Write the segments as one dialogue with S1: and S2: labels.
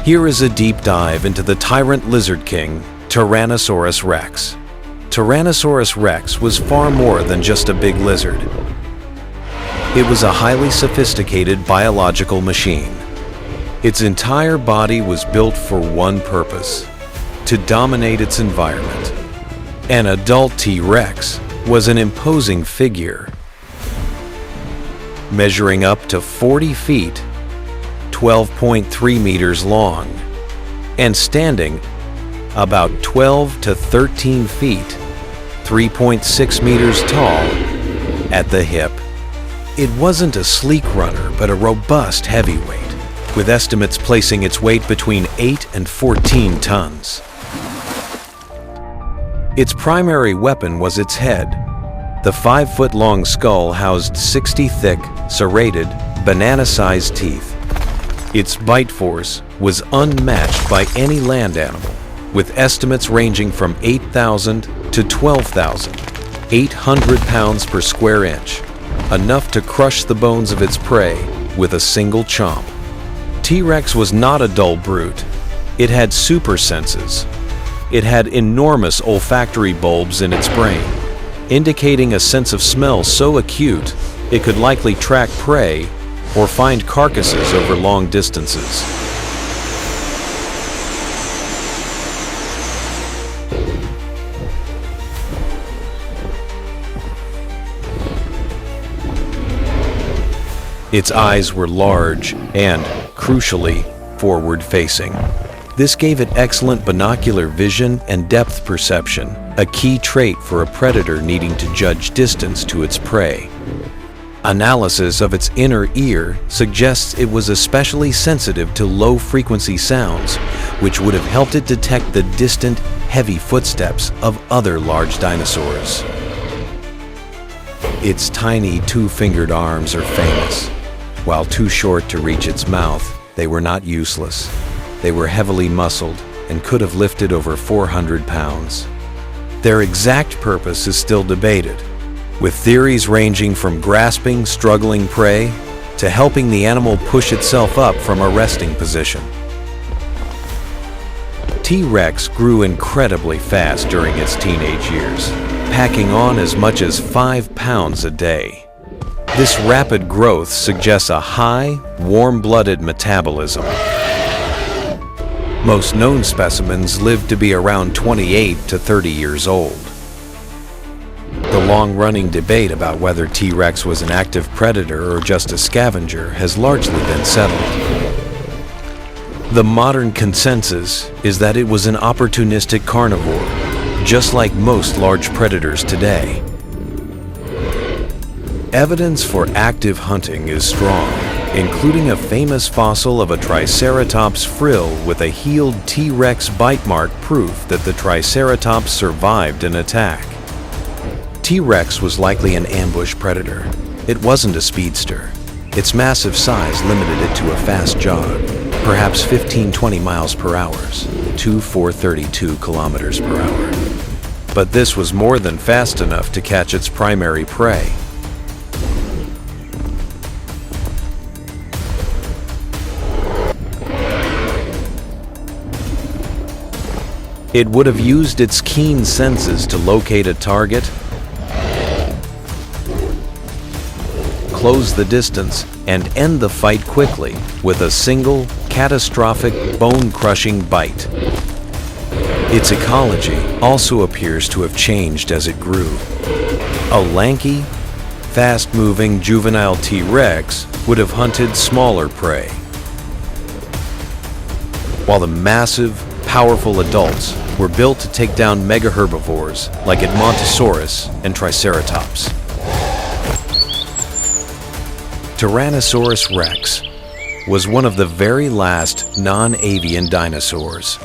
S1: Here is a deep dive into the tyrant lizard king, Tyrannosaurus rex. Tyrannosaurus rex was far more than just a big lizard. It was a highly sophisticated biological machine. Its entire body was built for one purpose: to dominate its environment. An adult T-Rex was an imposing figure, measuring up to 40 feet, 12.3 meters long, and standing about 12 to 13 feet, 3.6 meters tall, at the hip. It wasn't a sleek runner, but a robust heavyweight, with estimates placing its weight between 8 and 14 tons. Its primary weapon was its head. The 5-foot-long skull housed 60 thick, serrated, banana-sized teeth. Its bite force was unmatched by any land animal, with estimates ranging from 8,000 to 12,800 pounds per square inch, enough to crush the bones of its prey with a single chomp. T-Rex was not a dull brute. It had super senses. It had enormous olfactory bulbs in its brain, indicating a sense of smell so acute it could likely track prey or find carcasses over long distances. Its eyes were large and, crucially, forward-facing. This gave it excellent binocular vision and depth perception, a key trait for a predator needing to judge distance to its prey. Analysis of its inner ear suggests it was especially sensitive to low-frequency sounds, which would have helped it detect the distant, heavy footsteps of other large dinosaurs. Its tiny two-fingered arms are famous. While too short to reach its mouth, they were not useless. They were heavily muscled and could have lifted over 400 pounds. Their exact purpose is still debated, with theories ranging from grasping struggling prey to helping the animal push itself up from a resting position. T-Rex grew incredibly fast during its teenage years, packing on as much as 5 pounds a day. This rapid growth suggests a high, warm-blooded metabolism. Most known specimens lived to be around 28 to 30 years old. The long-running debate about whether T-Rex was an active predator or just a scavenger has largely been settled. The modern consensus is that it was an opportunistic carnivore, just like most large predators today. Evidence for active hunting is strong, including a famous fossil of a Triceratops frill with a healed T-Rex bite mark, proof that the Triceratops survived an attack. T-Rex was likely an ambush predator. It wasn't a speedster. Its massive size limited it to a fast jog, perhaps 15-20 miles per hour, 432 kilometers per hour. But this was more than fast enough to catch its primary prey. It would have used its keen senses to locate a target, close the distance, and end the fight quickly with a single, catastrophic, bone-crushing bite. Its ecology also appears to have changed as it grew. A lanky, fast-moving juvenile T-Rex would have hunted smaller prey, while the massive, powerful adults were built to take down megaherbivores like Edmontosaurus and Triceratops. Tyrannosaurus rex was one of the very last non-avian dinosaurs.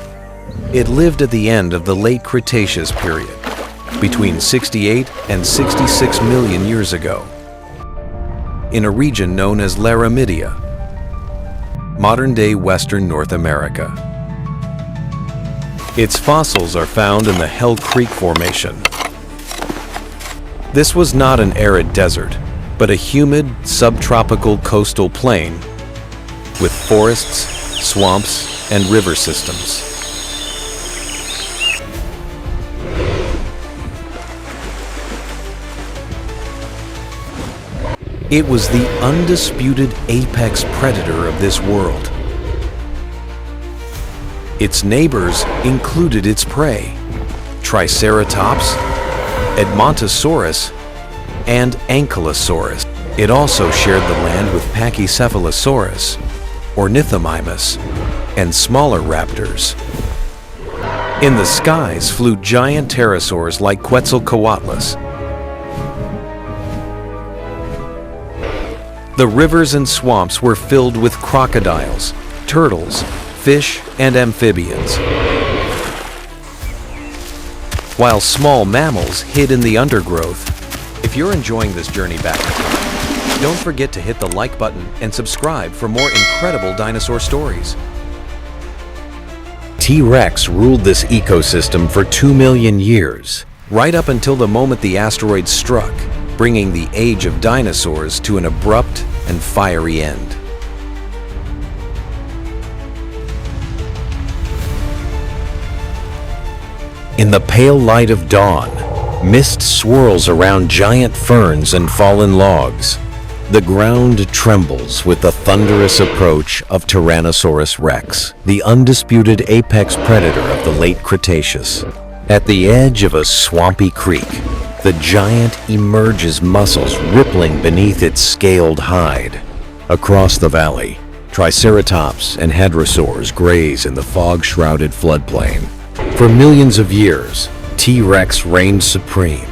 S1: It lived at the end of the late Cretaceous period, between 68 and 66 million years ago, in a region known as Laramidia, modern-day Western North America. Its fossils are found in the Hell Creek Formation. This was not an arid desert, but a humid, subtropical coastal plain with forests, swamps, and river systems. It was the undisputed apex predator of this world. Its neighbors included its prey: Triceratops, Edmontosaurus, and Ankylosaurus. It also shared the land with Pachycephalosaurus, Ornithomimus, and smaller raptors. In the skies flew giant pterosaurs like Quetzalcoatlus. The rivers and swamps were filled with crocodiles, turtles, fish, and amphibians, while small mammals hid in the undergrowth. If you're enjoying this journey back in time, don't forget to hit the like button and subscribe for more incredible dinosaur stories. T-Rex ruled this ecosystem for 2 million years, right up until the moment the asteroid struck, bringing the age of dinosaurs to an abrupt and fiery end. In the pale light of dawn, mist swirls around giant ferns and fallen logs. The ground trembles with the thunderous approach of Tyrannosaurus rex, the undisputed apex predator of the late Cretaceous. At the edge of a swampy creek, the giant emerges, muscles rippling beneath its scaled hide. Across the valley, Triceratops and Hadrosaurs graze in the fog-shrouded floodplain. For millions of years, T-Rex reigned supreme.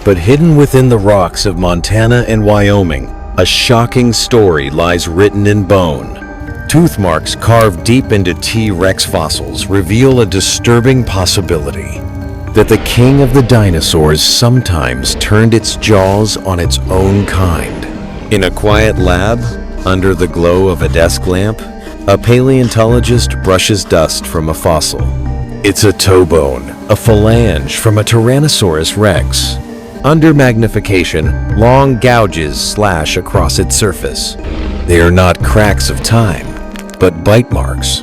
S1: But hidden within the rocks of Montana and Wyoming, a shocking story lies written in bone. Tooth marks carved deep into T-Rex fossils reveal a disturbing possibility: that the king of the dinosaurs sometimes turned its jaws on its own kind. In a quiet lab, under the glow of a desk lamp, a paleontologist brushes dust from a fossil. It's a toe bone, a phalange from a Tyrannosaurus rex. Under magnification, long gouges slash across its surface. They are not cracks of time, but bite marks,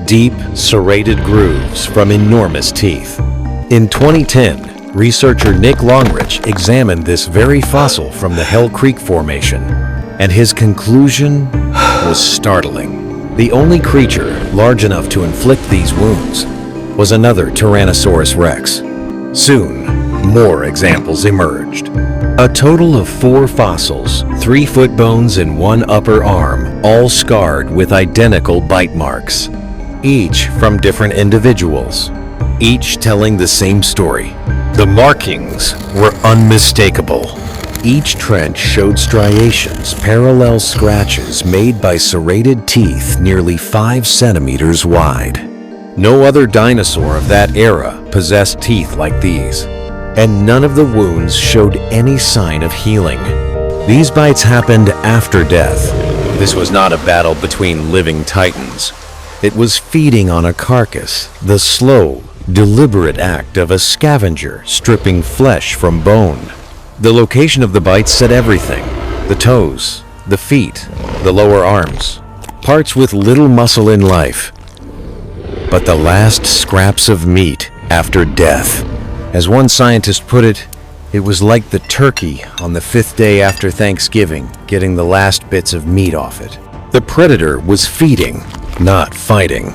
S1: deep, serrated grooves from enormous teeth. In 2010, researcher Nick Longrich examined this very fossil from the Hell Creek Formation, and his conclusion was startling. The only creature large enough to inflict these wounds was another Tyrannosaurus rex. Soon, more examples emerged. A total of 4 fossils, 3 foot bones and 1 upper arm, all scarred with identical bite marks, each from different individuals, each telling the same story. The markings were unmistakable. Each trench showed striations, parallel scratches made by serrated teeth nearly 5 centimeters wide. No other dinosaur of that era possessed teeth like these, and none of the wounds showed any sign of healing. These bites happened after death. This was not a battle between living titans. It was feeding on a carcass, the slow, deliberate act of a scavenger stripping flesh from bone. The location of the bites said everything: the toes, the feet, the lower arms, parts with little muscle in life. But the last scraps of meat after death. As one scientist put it, it was like the turkey on the 5th day after Thanksgiving getting the last bits of meat off it. The predator was feeding, not fighting.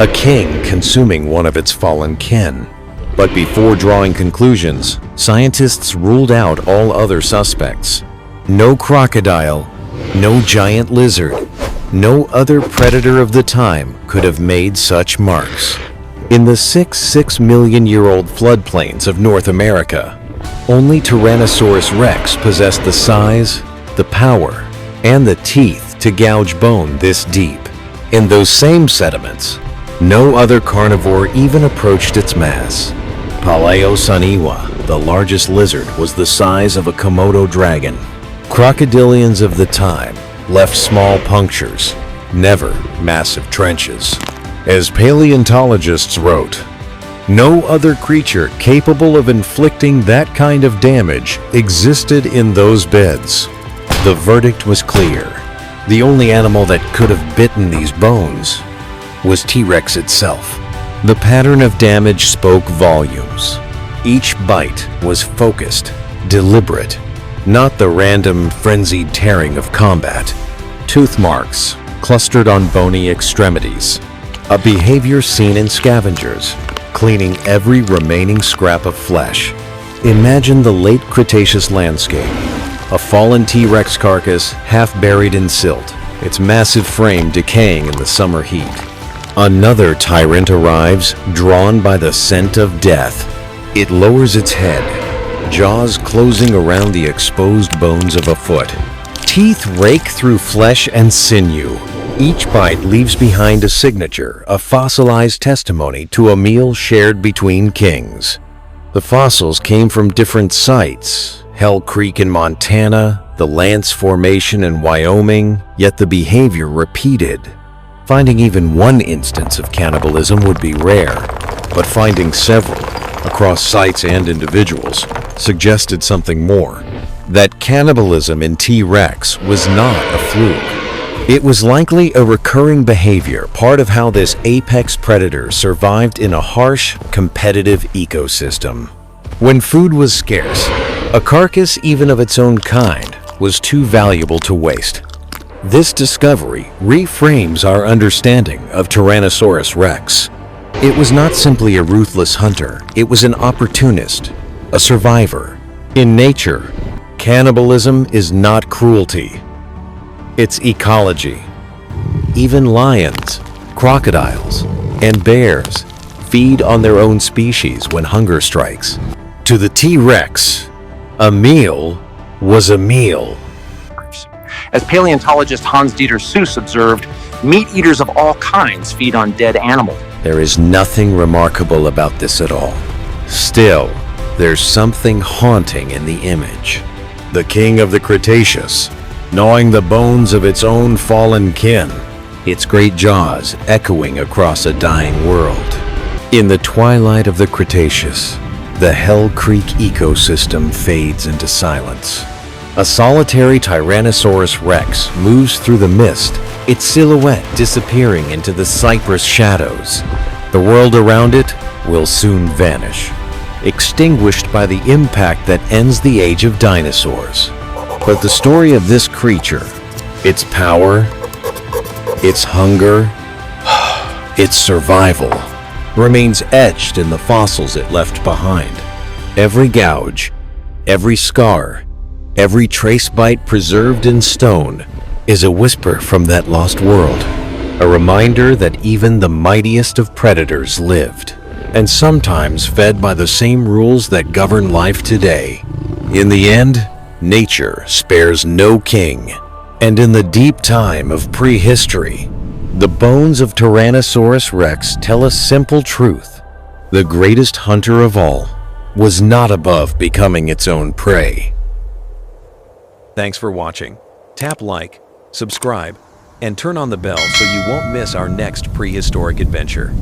S1: A king consuming one of its fallen kin. But before drawing conclusions, scientists ruled out all other suspects. No crocodile, no giant lizard, no other predator of the time could have made such marks. In the 6 million-year-old floodplains of North America, only Tyrannosaurus rex possessed the size, the power, and the teeth to gouge bone this deep. In those same sediments, no other carnivore even approached its mass. Paleontology, the largest lizard, was the size of a Komodo dragon. Crocodilians of the time left small punctures, never massive trenches. As paleontologists wrote, no other creature capable of inflicting that kind of damage existed in those beds. The verdict was clear. The only animal that could have bitten these bones was T-Rex itself. The pattern of damage spoke volumes. Each bite was focused, deliberate, not the random, frenzied tearing of combat. Tooth marks clustered on bony extremities, a behavior seen in scavengers, cleaning every remaining scrap of flesh. Imagine the late Cretaceous landscape. A fallen T-Rex carcass half buried in silt, its massive frame decaying in the summer heat. Another tyrant arrives, drawn by the scent of death. It lowers its head, jaws closing around the exposed bones of a foot. Teeth rake through flesh and sinew. Each bite leaves behind a signature, a fossilized testimony to a meal shared between kings. The fossils came from different sites, Hell Creek in Montana, the Lance Formation in Wyoming, yet the behavior repeated. Finding even one instance of cannibalism would be rare, but finding several, across sites and individuals, suggested something more. That cannibalism in T-Rex was not a fluke. It was likely a recurring behavior, part of how this apex predator survived in a harsh, competitive ecosystem. When food was scarce, a carcass even of its own kind was too valuable to waste. This discovery reframes our understanding of Tyrannosaurus rex. It was not simply a ruthless hunter, it was an opportunist, a survivor. In nature, cannibalism is not cruelty. It's ecology. Even lions, crocodiles, and bears feed on their own species when hunger strikes. To the T-Rex, a meal was a meal.
S2: As paleontologist Hans-Dieter Seuss observed, meat eaters of all kinds feed on dead animals.
S1: There is nothing remarkable about this at all. Still, there's something haunting in the image. The king of the Cretaceous, gnawing the bones of its own fallen kin, its great jaws echoing across a dying world. In the twilight of the Cretaceous, the Hell Creek ecosystem fades into silence. A solitary Tyrannosaurus rex moves through the mist, its silhouette disappearing into the cypress shadows. The world around it will soon vanish, extinguished by the impact that ends the age of dinosaurs. But the story of this creature, its power, its hunger, its survival, remains etched in the fossils it left behind. Every gouge, every scar, every trace bite preserved in stone is a whisper from that lost world, a reminder that even the mightiest of predators lived, and sometimes fed by the same rules that govern life today. In the end, nature spares no king, and in the deep time of prehistory, the bones of Tyrannosaurus rex tell a simple truth. The greatest hunter of all was not above becoming its own prey. Thanks for watching. Tap like, subscribe, and turn on the bell so you won't miss our next prehistoric adventure.